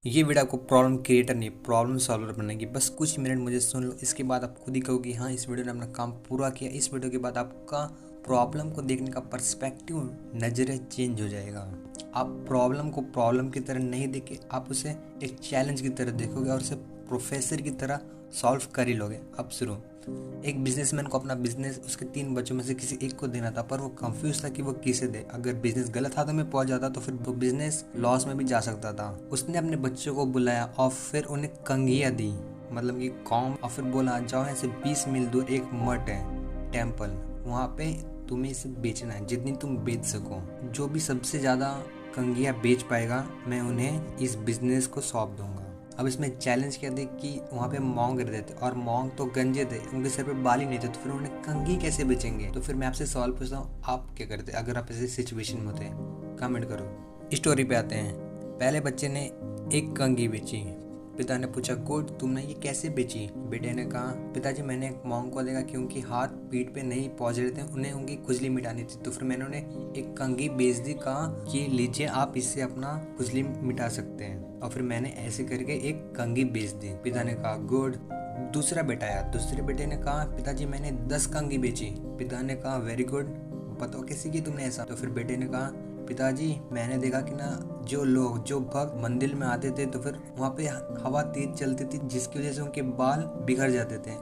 ये वीडियो आपको problem creator नहीं प्रॉब्लम सॉल्वर बनाएगी। बस कुछ मिनट मुझे सुन लो, इसके बाद आप खुद ही कहोगे हाँ इस वीडियो ने अपना काम पूरा किया। इस वीडियो के बाद आपका प्रॉब्लम को देखने का पर्सपेक्टिव नज़रिया चेंज हो जाएगा। आप प्रॉब्लम को प्रॉब्लम की तरह नहीं देखे, आप उसे एक चैलेंज की तरह देखोगे और उसे प्रोफेसर की तरह सॉल्व कर ही लोगे। अब शुरू। एक बिजनेसमैन को अपना बिजनेस उसके 3 बच्चों में से किसी एक को देना था, पर वो कंफ्यूज था कि वो किसे दे। अगर बिजनेस गलत हाथों में पहुंच जाता तो फिर वो बिजनेस लॉस में भी जा सकता था। उसने अपने बच्चों को बुलाया और फिर उन्हें कंघियाँ दी, मतलब कि कॉम, और फिर बोला जाओ यहाँ से 20 मील दूर एक मठ है, टेम्पल, वहाँ पे तुम्हें इसे बेचना है, जितनी तुम बेच सको। जो भी सबसे ज़्यादा कंघियाँ बेच पाएगा मैं उन्हें इस बिजनेस को सौंप दूंगा। अब इसमें चैलेंज क्या थे कि वहाँ पे मॉन्ग रहते थे और मॉन्ग तो गंजे थे, उनके सर पे बाल ही नहीं थे, तो फिर उन्हें कंघी कैसे बेचेंगे। तो फिर मैं आपसे सवाल पूछता हूँ, आप क्या करते अगर आप ऐसे सिचुएशन में होते? कमेंट करो। स्टोरी पे आते हैं। पहले बच्चे ने एक कंघी बेची। पिता ने पूछा गुड, तुमने ये कैसे बेची? बेटे ने कहा पिताजी मैंने एक मॉन्ग को देखा कि उनकी हाथ पीठ पे नहीं पहुंच रहे थे, उन्हें उनकी खुजली मिटानी थी, तो फिर मैंने उन्हें एक कंघी बेच दी। कहा कि लीजिए आप इससे अपना खुजली मिटा सकते हैं, और फिर मैंने ऐसे करके एक कंघी बेच दी। पिता ने कहा गुड। दूसरा बेटा आया। दूसरे बेटे ने कहा पिताजी मैंने 10 कंघी बेची। पिता ने कहा वेरी गुड, बताओ कैसे की तुमने ऐसा? तो फिर बेटे ने कहा पिताजी मैंने देखा कि ना जो भक्त मंदिर में आते थे तो फिर वहाँ पे हवा तेज चलती थी, जिसकी वजह से उनके बाल बिखर जाते थे।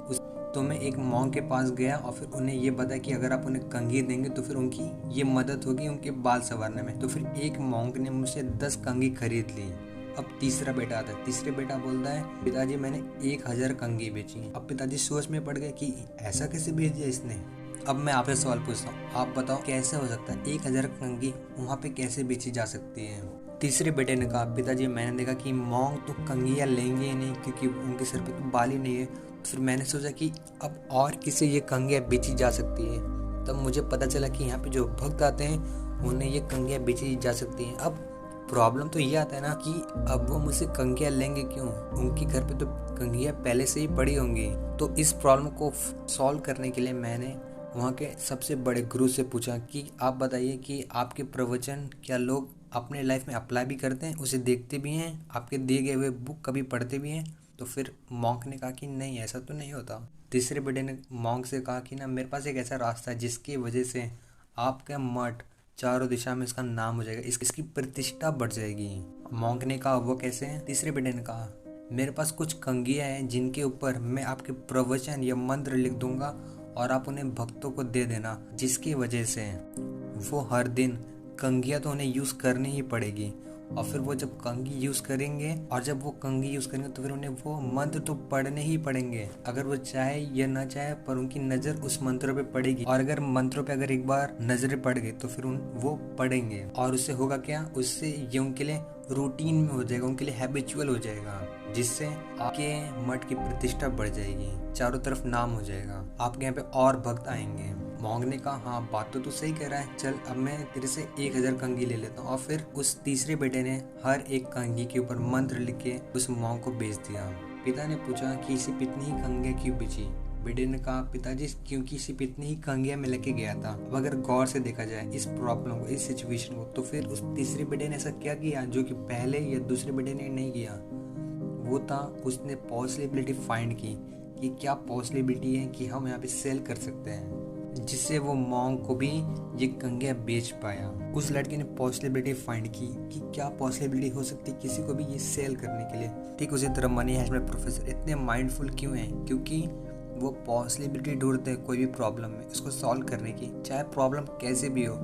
तो मैं एक मॉन्ग के पास गया और फिर उन्हें ये बताया कि अगर आप उन्हें कंघी देंगे तो फिर उनकी ये मदद होगी उनके बाल संवारने में। तो फिर एक मॉन्ग ने मुझसे 10 कंघी खरीद ली। अब तीसरा बेटा आता है। तीसरे बेटा बोलता है पिताजी मैंने 1000 कंघी बेची। अब पिताजी सोच में पड़ गए कि ऐसा कैसे बेच दिया इसने। अब मैं आपसे सवाल पूछता हूँ, आप बताओ कैसे हो सकता है 1000 कंघी वहाँ पे कैसे बेची जा सकती है? तीसरे बेटे ने कहा पिताजी मैंने देखा कि मॉन्ग तो कंघियाँ लेंगे ही नहीं, क्योंकि उनके सर पे तो बाल ही नहीं है। फिर मैंने सोचा कि अब और किसे ये कंघियाँ बेची जा सकती है। तब मुझे पता चला कि यहाँ पे जो भक्त आते हैं उन्हें ये कंघियाँ बेची जा सकती हैं। अब प्रॉब्लम तो ये आता है ना कि अब वो मुझसे कंघियाँ लेंगे क्यों? उनके घर पे तो कंघियाँ पहले से ही पड़ी होंगी। तो इस प्रॉब्लम को सॉल्व करने के लिए मैंने वहाँ के सबसे बड़े गुरु से पूछा कि आप बताइए कि आपके प्रवचन क्या लोग अपने लाइफ में अप्लाई भी करते हैं, उसे देखते भी हैं, आपके दिए गए हुए बुक कभी पढ़ते भी हैं? तो फिर मॉन्क ने कहा कि नहीं ऐसा तो नहीं होता। तीसरे बेटे ने मॉन्क से कहा कि ना मेरे पास एक ऐसा रास्ता है जिसकी वजह से आपका मठ चारों दिशा में इसका नाम हो जाएगा, इसकी प्रतिष्ठा बढ़ जाएगी। मॉन्क ने कहा वो कैसे है? तीसरे बेटे ने कहा मेरे पास कुछ कंघियाँ हैं जिनके ऊपर मैं आपके प्रवचन या मंत्र लिख दूंगा और आप उन्हें भक्तों को दे देना, जिसकी वजह से वो हर दिन कंघियाँ तो उन्हें यूज़ करनी ही पड़ेगी। और फिर वो जब कंघी यूज़ करेंगे और जब वो कंघी यूज़ करेंगे तो फिर उन्हें वो मंत्र तो पढ़ने ही पड़ेंगे, अगर वो चाहे या ना चाहे, पर उनकी नज़र उस मंत्रों पे पड़ेगी। और अगर मंत्रों पे अगर एक बार नज़रें पड़ गई तो फिर वो पढ़ेंगे, और उससे होगा क्या, उससे ये उनके लिए रूटीन में हो जाएगा, उनके लिए हैबिचुअल हो जाएगा, जिससे आपके मठ की प्रतिष्ठा बढ़ जाएगी, चारों तरफ नाम हो जाएगा, आपके यहाँ पे और भक्त आएंगे। मॉन्ग ने कहा हाँ बात तो तू सही कह रहा है, चल अब मैं तेरे से 1000 कंघी ले लेता हूँ। और फिर उस तीसरे बेटे ने हर एक कंघी के ऊपर मंत्र लिख के उस मॉन्ग को बेच दिया। पिता ने पूछा कि सिर्फ इतनी ही कंघियाँ क्यों बेची? बेटे ने कहा पिताजी क्योंकि सिर्फ इतनी ही कंघियाँ मैं लेके गया था। अब अगर गौर से देखा जाए इस प्रॉब्लम को, इस सिचुएशन को, तो फिर उस तीसरे बेटे ने ऐसा क्या किया जो कि पहले या दूसरे बेटे ने नहीं किया? वो था उसने पॉसिबिलिटी फाइंड की कि क्या पॉसिबिलिटी है कि हम यहाँ पे सेल कर सकते हैं, जिससे वो मॉन्ग को भी ये कंघियाँ बेच पाया। उस लड़के ने पॉसिबिलिटी फाइंड की कि क्या पॉसिबिलिटी हो सकती है किसी को भी ये सेल करने के लिए। ठीक उसी तरह मनी हैस्ट में प्रोफेसर इतने माइंडफुल क्यों हैं? क्योंकि वो पॉसिबिलिटी ढूंढते हैं कोई भी प्रॉब्लम में, उसको सॉल्व करने की, चाहे प्रॉब्लम कैसे भी हो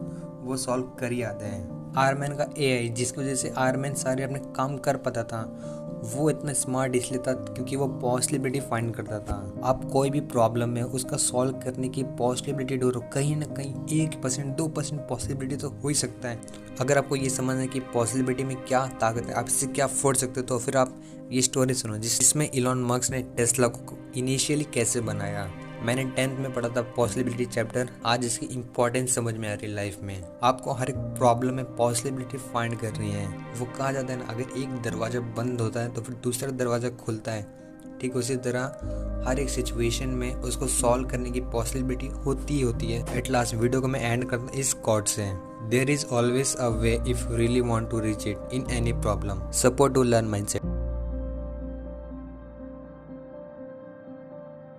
वो सॉल्व कर ही आते हैं। आयरन का एआई, जिसकी वजह से आयरन सारे अपने काम कर पाता था, वो इतना स्मार्ट इसलिए था क्योंकि वो पॉसिबिलिटी फाइंड करता था। आप कोई भी प्रॉब्लम में उसका सॉल्व करने की पॉसिबिलिटी ढूंढो, कहीं ना कहीं 1% 2% पॉसिबिलिटी तो हो ही सकता है। अगर आपको ये समझना है कि पॉसिबिलिटी में क्या ताकत है, आप इससे क्या फोड़ सकते हो, तो फिर आप ये स्टोरी सुनो जिसमें इलॉन मस्क ने टेस्ला को इनिशियली कैसे बनाया। मैंने 10th में पढ़ा था पॉसिबिलिटी चैप्टर, आज इसकी इम्पोर्टेंस समझ में आ रही है लाइफ में। आपको हर एक प्रॉब्लम में पॉसिबिलिटी फाइंड करनी है। वो कहा जाता है ना, अगर एक दरवाज़ा बंद होता है तो फिर दूसरा दरवाज़ा खुलता है, ठीक उसी तरह हर एक सिचुएशन में उसको सॉल्व करने की पॉसिबिलिटी होती ही होती है। एट लास्ट वीडियो को मैं एंड करता हूँ इस कोट से, there is always a way if you really want to reach it in any problem. Support to learn mindset.